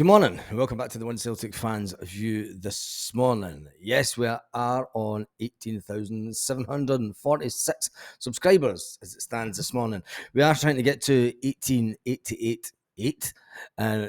Good morning, and welcome back to the One Celtic Fans View this morning. Yes, we are on 18,746 subscribers as it stands this morning. We are trying to get to 18,888,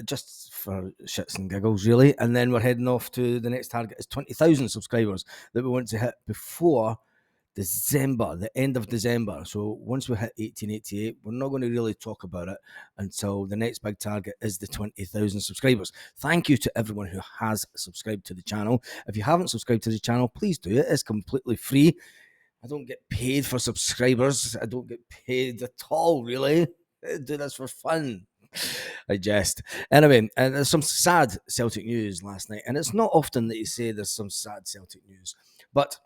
just for shits and giggles, really. And then we're heading off to the next target is 20,000 subscribers that we want to hit before December, the end of December. So once we hit 1888, we're not going to really talk about it until the next big target is the 20,000 subscribers. Thank you to everyone who has subscribed to the channel. If you haven't subscribed to the channel, please do it. It's completely free. I don't get paid for subscribers. I don't get paid at all, really. I do this for fun. I jest. Anyway, there's some sad Celtic news last night, and it's not often that you say there's some sad Celtic news, but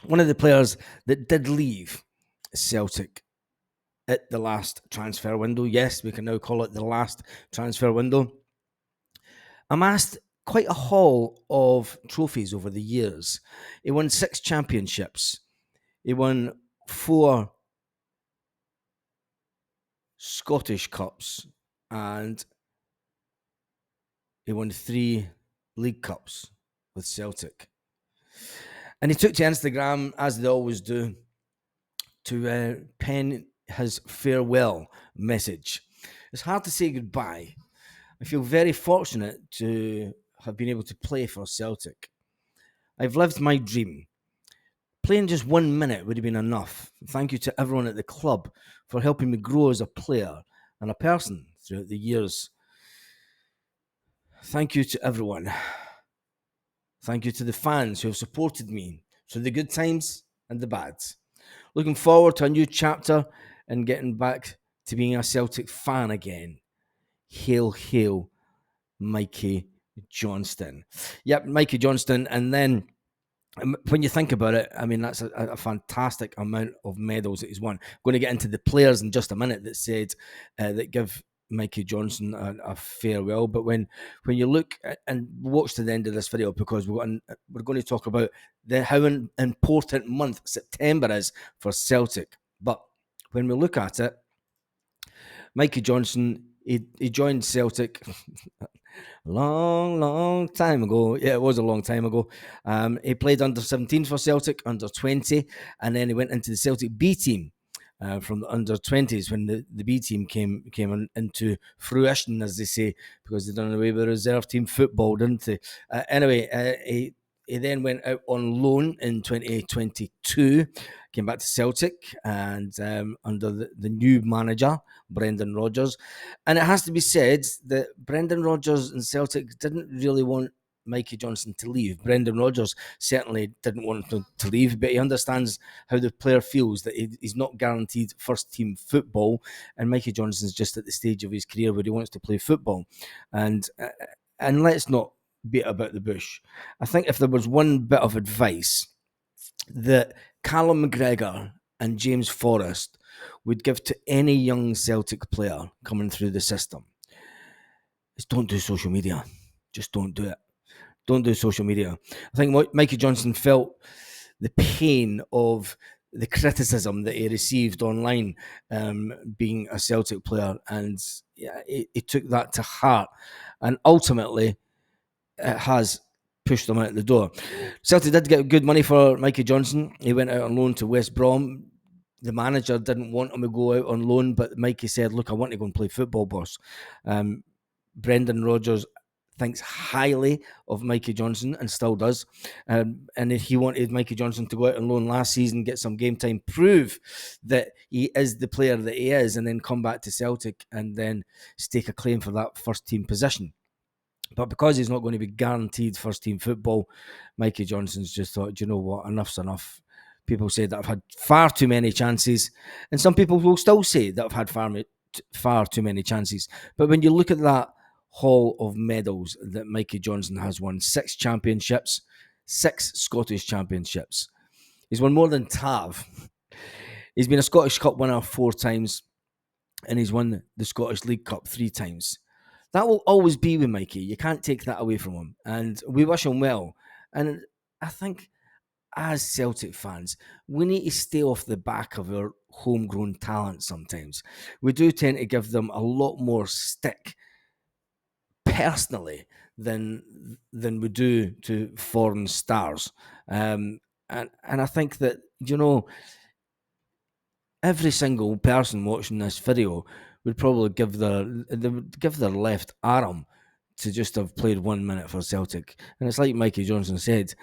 one of the players that did leave Celtic at the last transfer window, yes, we can now call it the last transfer window, amassed quite a haul of trophies over the years. He won 6 championships. He won 4 Scottish Cups, and he won 3 League Cups with Celtic. And he took to Instagram, as they always do, to pen his farewell message. It's hard to say goodbye. I feel very fortunate to have been able to play for Celtic. I've lived my dream. Playing just 1 minute would have been enough. Thank you to everyone at the club for helping me grow as a player and a person throughout the years. Thank you to everyone. Thank you to the fans who have supported me through the good times and the bad. Looking forward to a new chapter and getting back to being a Celtic fan again. Hail, hail, Mikey Johnston. Yep, Mikey Johnston. And then when you think about it, I mean, that's a fantastic amount of medals that he's won. I'm going to get into the players in just a minute that said that give Mikey Johnston a farewell. But when you look and watch to the end of this video, because we're going to talk about how important month September is for Celtic. But when we look at it, Mikey Johnston, he joined Celtic a long time ago. Yeah, it was a long time ago. He played under 17 for Celtic, under 20, and then he went into the Celtic B team. From the under 20s when the B team came into fruition, as they say, because they done away with reserve team football, didn't they? Anyway, he then went out on loan in 2022, came back to Celtic, and under the new manager, Brendan Rodgers. And it has to be said that Brendan Rodgers and Celtic didn't really want Mikey Johnston to leave. Brendan Rodgers certainly didn't want him to leave, but he understands how the player feels, that he's not guaranteed first team football, and Mikey Johnston's just at the stage of his career where he wants to play football. And let's not beat about the bush. I think if there was one bit of advice that Callum McGregor and James Forrest would give to any young Celtic player coming through the system, is don't do social media. Just don't do it. Don't do social media. I think Mikey Johnston felt the pain of the criticism that he received online, being a Celtic player, and he took that to heart, and ultimately it has pushed him out the door. Celtic did get good money for Mikey Johnston. He went out on loan to West Brom. The manager didn't want him to go out on loan, but Mikey said, "Look, I want to go and play football, boss." Brendan Rodgers thinks highly of Mikey Johnston and still does. And he wanted Mikey Johnston to go out on loan last season, get some game time, prove that he is the player that he is, and then come back to Celtic and then stake a claim for that first team position. But because he's not going to be guaranteed first team football, Mikey Johnston's just thought, do you know what, enough's enough. People say that I've had far too many chances, and some people will still say that I've had far too many chances. But when you look at that haul of medals that Mikey Johnston has won, 6 championships, 6 Scottish championships. He's won more than Tav. He's been a Scottish Cup winner 4 times, and he's won the Scottish League Cup 3 times. That will always be with Mikey. You can't take that away from him, and we wish him well. And I think as Celtic fans, we need to stay off the back of our homegrown talent sometimes. We do tend to give them a lot more stick, personally than we do to foreign stars. And I think that, every single person watching this video would probably give their left arm to just have played 1 minute for Celtic. And it's like Mikey Johnston said,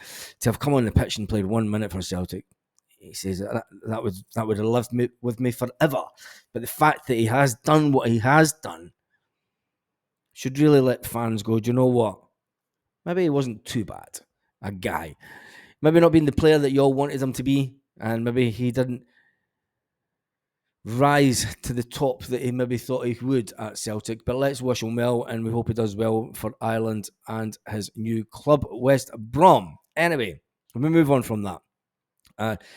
to have come on the pitch and played 1 minute for Celtic. He says that would have lived with me forever. But the fact that he has done what he has done should really let fans go, do you know what? Maybe he wasn't too bad a guy. Maybe not being the player that you all wanted him to be, and maybe he didn't rise to the top that he maybe thought he would at Celtic. But let's wish him well, and we hope he does well for Ireland and his new club, West Brom. Anyway, let me move on from that.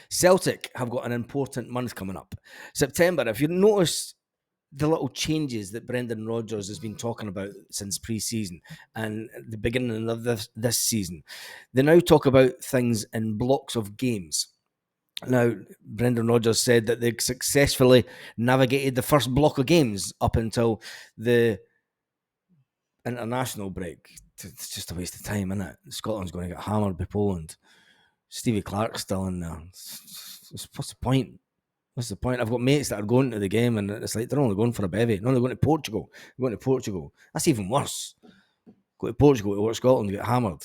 Celtic have got an important month coming up. September, if you notice the little changes that Brendan Rodgers has been talking about since pre-season and the beginning of this season, they now talk about things in blocks of games. Now, Brendan Rodgers said that they successfully navigated the first block of games up until the international break. It's just a waste of time, isn't it? Scotland's going to get hammered by Poland. Stevie Clark's still in there. What's the point? What's the point? I've got mates that are going to the game, and it's like they're only going for a bevy. No, they're going to Portugal. They're going to Portugal. That's even worse. Go to Portugal to watch Scotland get hammered.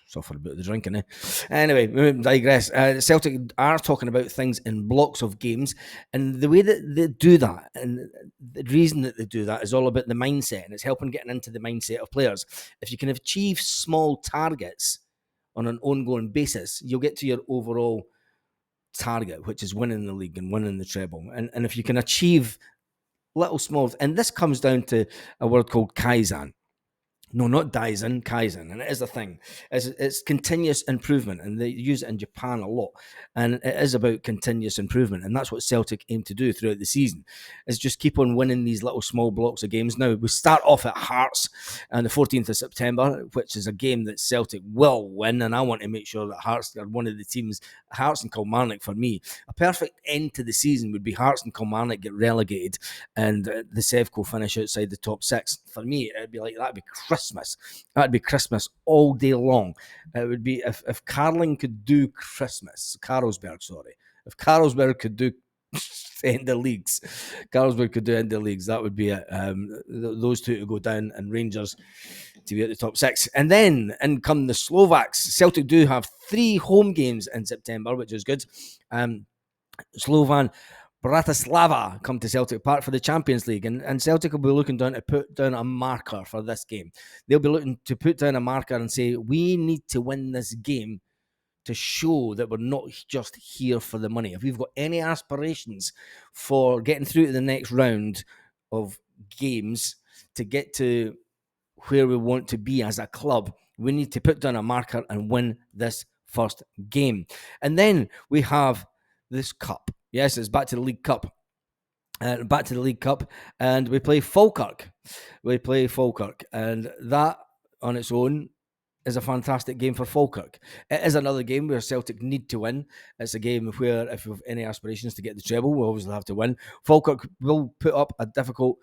Suffer a bit of the drinking, eh? Anyway, we digress. Celtic are talking about things in blocks of games, and the way that they do that, and the reason that they do that is all about the mindset, and it's helping getting into the mindset of players. If you can achieve small targets on an ongoing basis, you'll get to your overall target, which is winning the league and winning the treble. And if you can achieve little small, and this comes down to a word called Kaizen. No, not Daizen, Kaizen. And it is a thing. It's continuous improvement. And they use it in Japan a lot. And it is about continuous improvement. And that's what Celtic aim to do throughout the season, is just keep on winning these little small blocks of games. Now, we start off at Hearts on the 14th of September, which is a game that Celtic will win. And I want to make sure that Hearts are one of the teams, Hearts and Kilmarnock for me. A perfect end to the season would be Hearts and Kilmarnock get relegated and the Sevco finish outside the top six. For me, it'd be like, that'd be Christmas. That'd be Christmas all day long. It would be if Carling could do Christmas, Carlsberg, sorry. If Carlsberg could do end the leagues, Carlsberg could do end the leagues, that would be it. Those two to go down and Rangers to be at the top six. And then in come the Slovaks. Celtic do have 3 home games in September, which is good. Slovan Bratislava come to Celtic Park for the Champions League, and Celtic will be looking down to put down a marker for this game. They'll be looking to put down a marker and say, we need to win this game to show that we're not just here for the money. If we've got any aspirations for getting through to the next round of games to get to where we want to be as a club, we need to put down a marker and win this first game. And then we have this cup. Yes, it's back to the League Cup. And we play Falkirk. And that on its own is a fantastic game for Falkirk. It is another game where Celtic need to win. It's a game where if we have any aspirations to get the treble, we'll obviously have to win. Falkirk will put up a difficult...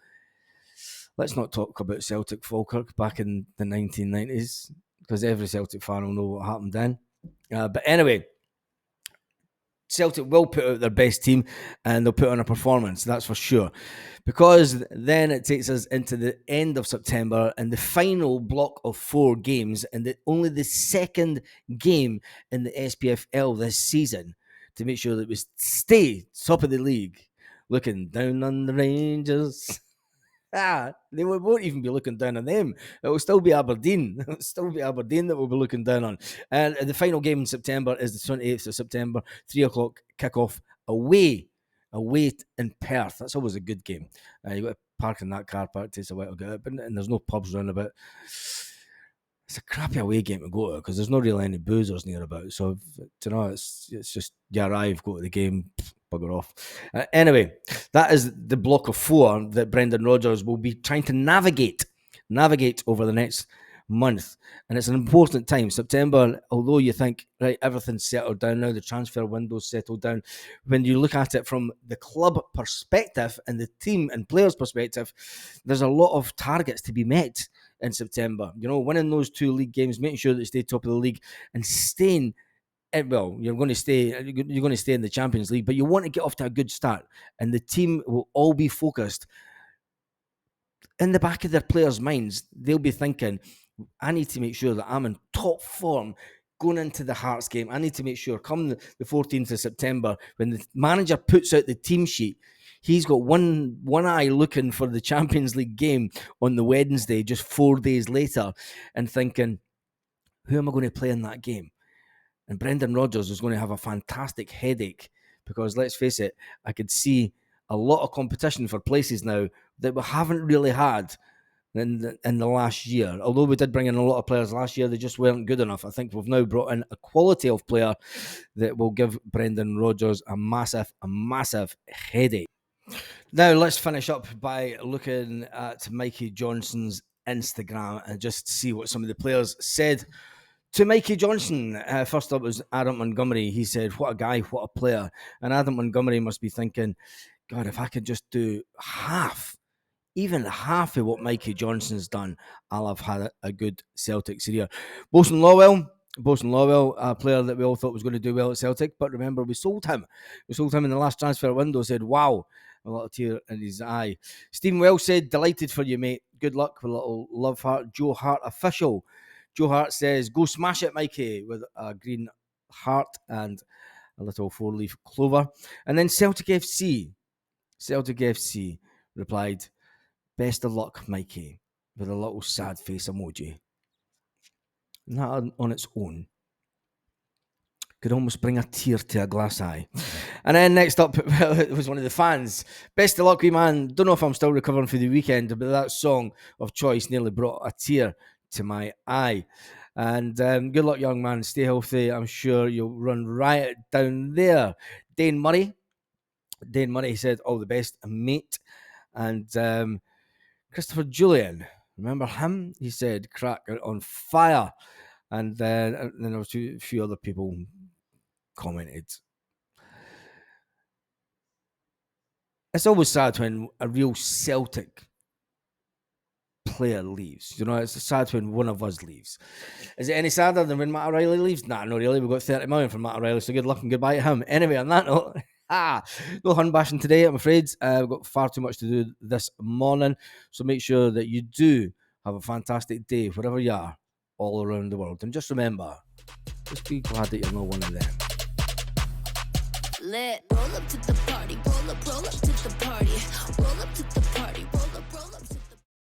Let's not talk about Celtic Falkirk back in the 1990s, because every Celtic fan will know what happened then. But anyway, Celtic will put out their best team and they'll put on a performance, that's for sure. Because then it takes us into the end of September and the final block of 4 games, and only the second game in the SPFL this season to make sure that we stay top of the league. Looking down on the Rangers. They won't even be looking down on them. It will still be Aberdeen. It will still be Aberdeen that we'll be looking down on. And the final game in September is the 28th of September, 3 o'clock kickoff away in Perth. That's always a good game. You've got to park in that car park, takes a while to get up, and there's no pubs around about. It's a crappy away game to go to because there's not really any boozers near about. So, it's just you arrive, go to the game, bugger off. Anyway, that is the block of 4 that Brendan Rodgers will be trying to navigate over the next month, and it's an important time. September, although you think, right, everything's settled down now, the transfer window's settled down, when you look at it from the club perspective and the team and players' perspective, there's a lot of targets to be met in September. Winning those 2 league games, making sure that you stay top of the league, and staying. Well, you're going to stay. You're going to stay in the Champions League, but you want to get off to a good start, and the team will all be focused. In the back of their players' minds, they'll be thinking, I need to make sure that I'm in top form going into the Hearts game. I need to make sure come the 14th of September, when the manager puts out the team sheet, he's got one eye looking for the Champions League game on the Wednesday, just 4 days later, and thinking, who am I going to play in that game? And Brendan Rodgers is going to have a fantastic headache, because let's face it, I could see a lot of competition for places now that we haven't really had in the last year. Although we did bring in a lot of players last year, they just weren't good enough. I think we've now brought in a quality of player that will give Brendan Rodgers a massive headache. Now let's finish up by looking at Mikey Johnston's Instagram and just see what some of the players said to Mikey Johnston. First up was Adam Montgomery. He said, what a guy, what a player. And Adam Montgomery must be thinking, God, if I could just do even half of what Mikey Johnston's done, I'll have had a good Celtic career. Bosun Lawwell, a player that we all thought was going to do well at Celtic, but remember, we sold him. We sold him in the last transfer window. Said, wow, a little tear in his eye. Stephen Wells said, delighted for you, mate. Good luck with a little love heart. Joe Hart official. Joe Hart says, go smash it, Mikey, with a green heart and a little 4-leaf clover. And then Celtic FC replied, best of luck, Mikey, with a little sad face emoji. And that on its own could almost bring a tear to a glass eye. And then next up, it was one of the fans. Best of luck, wee man. Don't know if I'm still recovering for the weekend, but that song of choice nearly brought a tear to my eye. And good luck, young man. Stay healthy. I'm sure you'll run right down there. Dane Murray said, all the best, mate. And Christopher Julian, remember him? He said, crack on fire. And then there was a few other people commented. It's always sad when a real Celtic player leaves. It's sad when one of us leaves. Is it any sadder than when Matt O'Reilly leaves? Nah, not really. We've got 30 million from Matt O'Reilly, so good luck and goodbye to him. Anyway, on that note, no hun bashing today, I'm afraid. We've got far too much to do this morning, so make sure that you do have a fantastic day wherever you are all around the world. And just remember, just be glad that you're not one of them. Roll up to the party, roll up to the party, roll up to the